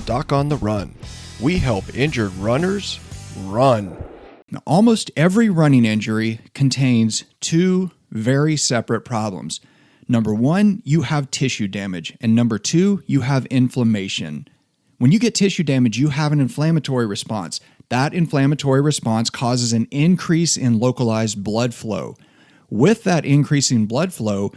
Doc on the Run. We help injured runners run. Now, almost every running injury contains two very separate problems. Number one, you have tissue damage, and number two, you have inflammation. When you get tissue damage, you have an inflammatory response. That inflammatory response causes an increase in localized blood flow. With that increase in blood flow,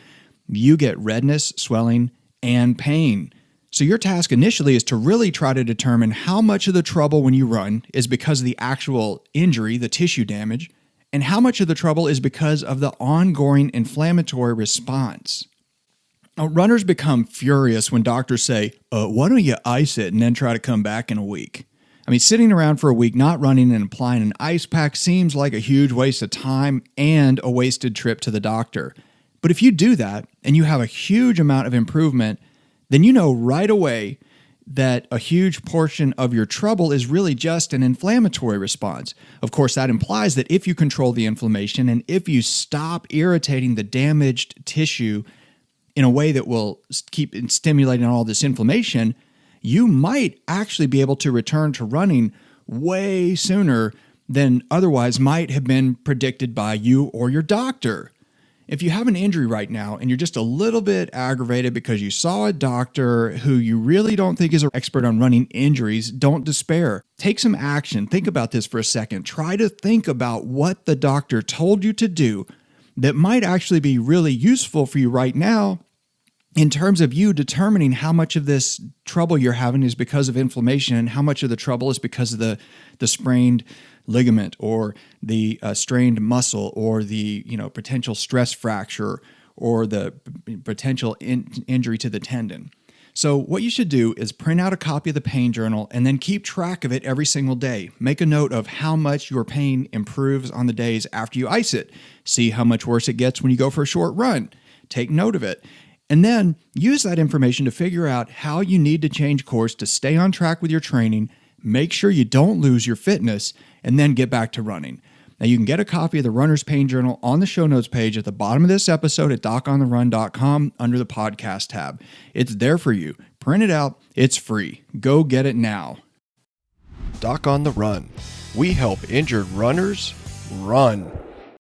you get redness, swelling, and pain. So your task initially is to really try to determine how much of the trouble when you run is because of the actual injury, the tissue damage, and how much of the trouble is because of the ongoing inflammatory response. Now, runners become furious when doctors say, why don't you ice it and then try to come back in a week? I mean, sitting around for a week not running and applying an ice pack seems like a huge waste of time and a wasted trip to the doctor. But if you do that and you have a huge amount of improvement, then you know right away that a huge portion of your trouble is really just an inflammatory response. Of course, that implies that if you control the inflammation and if you stop irritating the damaged tissue in a way that will keep stimulating all this inflammation, you might actually be able to return to running way sooner than otherwise might have been predicted by you or your doctor. If you have an injury right now and you're just a little bit aggravated because you saw a doctor who you really don't think is an expert on running injuries, don't despair. Take some action. Think about this for a second. Try to think about what the doctor told you to do that might actually be really useful for you right now in terms of you determining how much of this trouble you're having is because of inflammation and how much of the trouble is because of the sprained ligament or the strained muscle or the potential stress fracture or the potential injury to the tendon. So what you should do is print out a copy of the pain journal and then keep track of it every single day. Make a note of how much your pain improves on the days after you ice it. See how much worse it gets when you go for a short run. Take note of it. And then use that information to figure out how you need to change course to stay on track with your training, make sure you don't lose your fitness, and then get back to running. Now, you can get a copy of the Runner's Pain Journal on the show notes page at the bottom of this episode at docontherun.com under the podcast tab. It's there for you. Print it out. It's free. Go get it now. Doc on the Run. We help injured runners run.